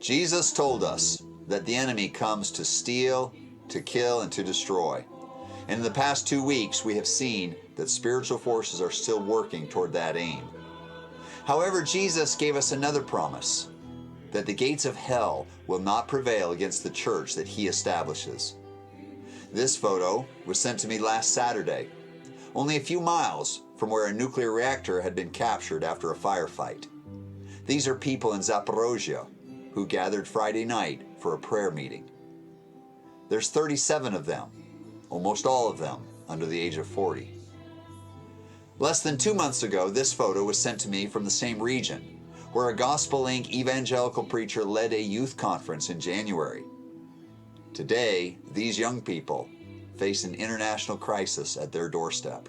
Jesus told us that the enemy comes to steal, to kill, and to destroy. And in the past 2 weeks, we have seen that spiritual forces are still working toward that aim. However, Jesus gave us another promise, that the gates of hell will not prevail against the church that he establishes. This photo was sent to me last Saturday, only a few miles from where a nuclear reactor had been captured after a firefight. These are people in Zaporozhye who gathered Friday night for a prayer meeting. There's 37 of them, almost all of them under the age of 40. Less than 2 months ago, this photo was sent to me from the same region, where a Gospelink evangelical preacher led a youth conference in January. Today, these young people face an international crisis at their doorstep.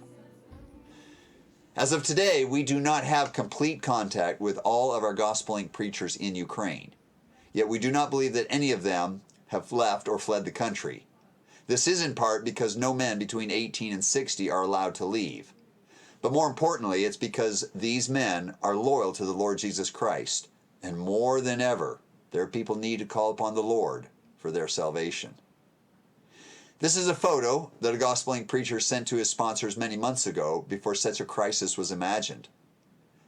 As of today, we do not have complete contact with all of our Gospelink preachers in Ukraine. Yet we do not believe that any of them have left or fled the country. This is in part because no men between 18 and 60 are allowed to leave. But more importantly, it's because these men are loyal to the Lord Jesus Christ, and more than ever, their people need to call upon the Lord for their salvation. This is a photo that a Gospelink preacher sent to his sponsors many months ago before such a crisis was imagined.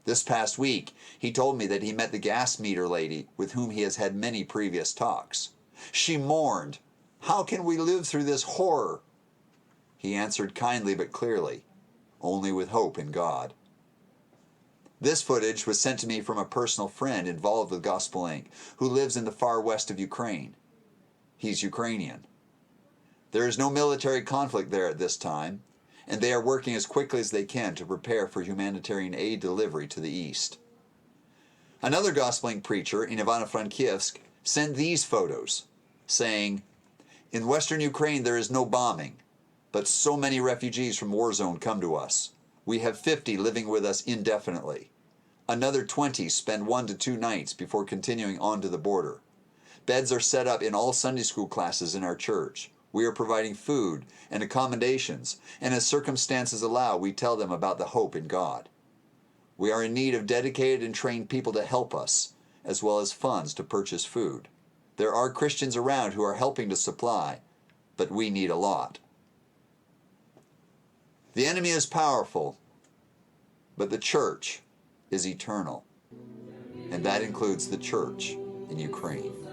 This past week, he told me that he met the gas meter lady with whom he has had many previous talks. She mourned, "How can we live through this horror?" He answered kindly but clearly, "Only with hope in God." This footage was sent to me from a personal friend involved with Gospelink who lives in the far west of Ukraine. He's Ukrainian. There is no military conflict there at this time, and they are working as quickly as they can to prepare for humanitarian aid delivery to the east. Another Gospelink preacher in Ivano-Frankivsk sent these photos, saying, "In western Ukraine there is no bombing, but so many refugees from war zone come to us. We have 50 living with us indefinitely. Another 20 spend 1 to 2 nights before continuing on to the border. Beds are set up in all Sunday school classes in our church. We are providing food and accommodations, and as circumstances allow, we tell them about the hope in God. We are in need of dedicated and trained people to help us, as well as funds to purchase food. There are Christians around who are helping to supply, but we need a lot." The enemy is powerful, but the church is eternal, and that includes the church in Ukraine.